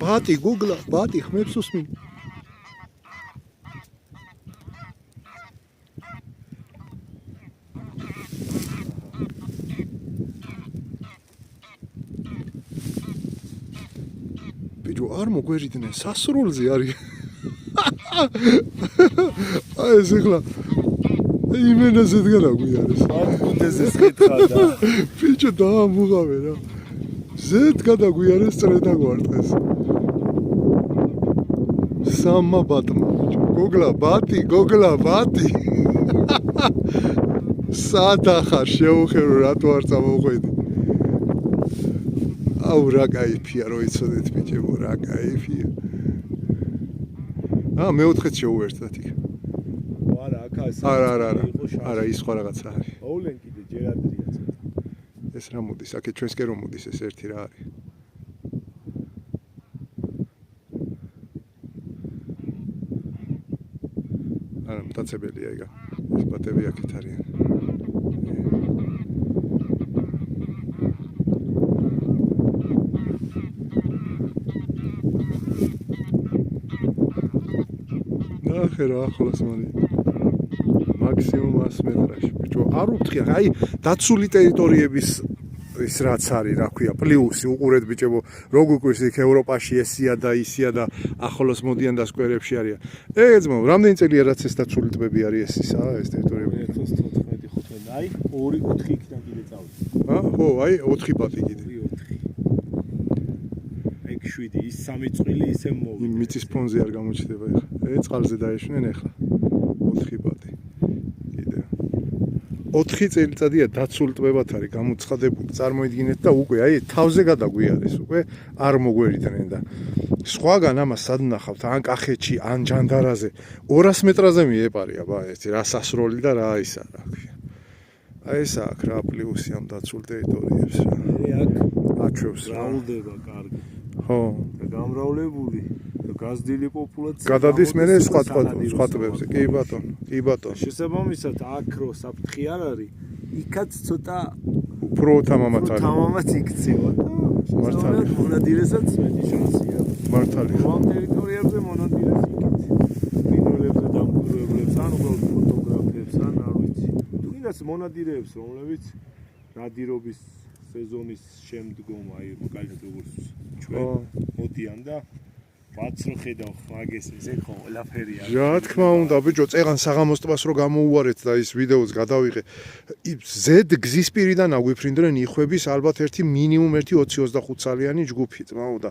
ბატი გოგლა, ბატი ხმებს უსმინ. ბიჭო არ მოგვერიდნენ სასრულზე არის. აი ეს ეხლა იმენაზე დგანა გვიარეს. ატყუდეზე სკითხა და ბიჭო დაამუღავე რა. ზედ გადაგვიარეს წრედა გვარტყეს. სამა ბატმა ბიჭო. გოგლა ბატი. სადახარ შეუხერო რატო არ წამოყვედი. აუ რა кайფია რო იცოდეთ ბიჭებო რა кайფია. მეოთხეც შეუერთდათ იქ. არა აქ არა ის სხვა რაღაცა არის. ოულენ კიდე ჯერ ადრია ცოტა. ეს რა მოდის? აქე ჩვენსკენ რომ მოდის ეს ერთი რა არის? არა მტაცებელია იგა. ეს ბატები აქეთ არიან. ნახე რა ახლოს მარი. მაქსიმუმ 100 მეტრაში. ბიჭო, არ უთხრია, აი დაცული ტერიტორიების ის რაც არის, რა ქვია, პლუსი უყურეთ ბიჭებო, როგორ გვიქ იქ ევროპაში ესია და ისია და ახლოს მოდიან და სკვერებში არიან. ძმაო, რამდენი წელია რაც ეს დაცული ტბები არის ესისა, ეს ტერიტორიები? 2014-15. აი 2-4 იქიდან კიდე წავიდა. ხო, აი 4 ბატი კიდე. 4. აი 7 ის 3 წვილი ისე მოვიდა. მიწის ფონზე არ გამოჩნდება ეხლა. წყალზე დაეშვნენ ეხლა. 4 ბატი. კიდე. 4 წელიწადია დაცული ტბებად არის გამოცხადებული. წარმოიდგინეთ და უკვე აი თავზე გადაგვიარეს უკვე არ მოგვერიდნენ და სხვაგან ამას სად ნახავთ ან კახეთში ან ჯანდარაზე 200 მეტრაზე მიეპარია ბა ეს რა სასროლი და რა ისა რა ქვია. აი ეს აქ რა პლუსი ამ დაცულ ტერიტორიებს რა. აქ აჩვევს რა. რაულდება კარგი. ხო. და გამრავლებული გაზრდილი პოპულაცია გადადის მერე სხვა ტბებზე. კი ბატონო. შესაბამისად აქ რო საფრთხე არ არის, იქაც ცოტა უფრო თამამად არის. თამამად იქცევა და მართალია. მონადირესაც მეტი შანსია. მართალია. ამ ტერიტორიებზე მონადირეს იქით. ფინოლებზე დამკვირვებლებს ან უბრალოდ ფოტოგრაფებს ან არ ვიცი. თუ კიდაც მონადირეებს, რომლებიც ნადირობის სეზონის შემდგომ აი მაგალითად როგორც ჩვენ მოდიან და ბაცრო ხედავ მაგეს ესე ხო ყველაფერი არის. რა თქმა უნდა ბიჭო, წეღან საღამოს ტბას რო გამოუვარეთ და ის ვიდეოც გადავიღე. ზედ გზის პირიდან აგვიფრინდნენ იხვების ალბათ ერთი მინიმუმ 20-25 წალიანი ჯგუფი, ძმაო და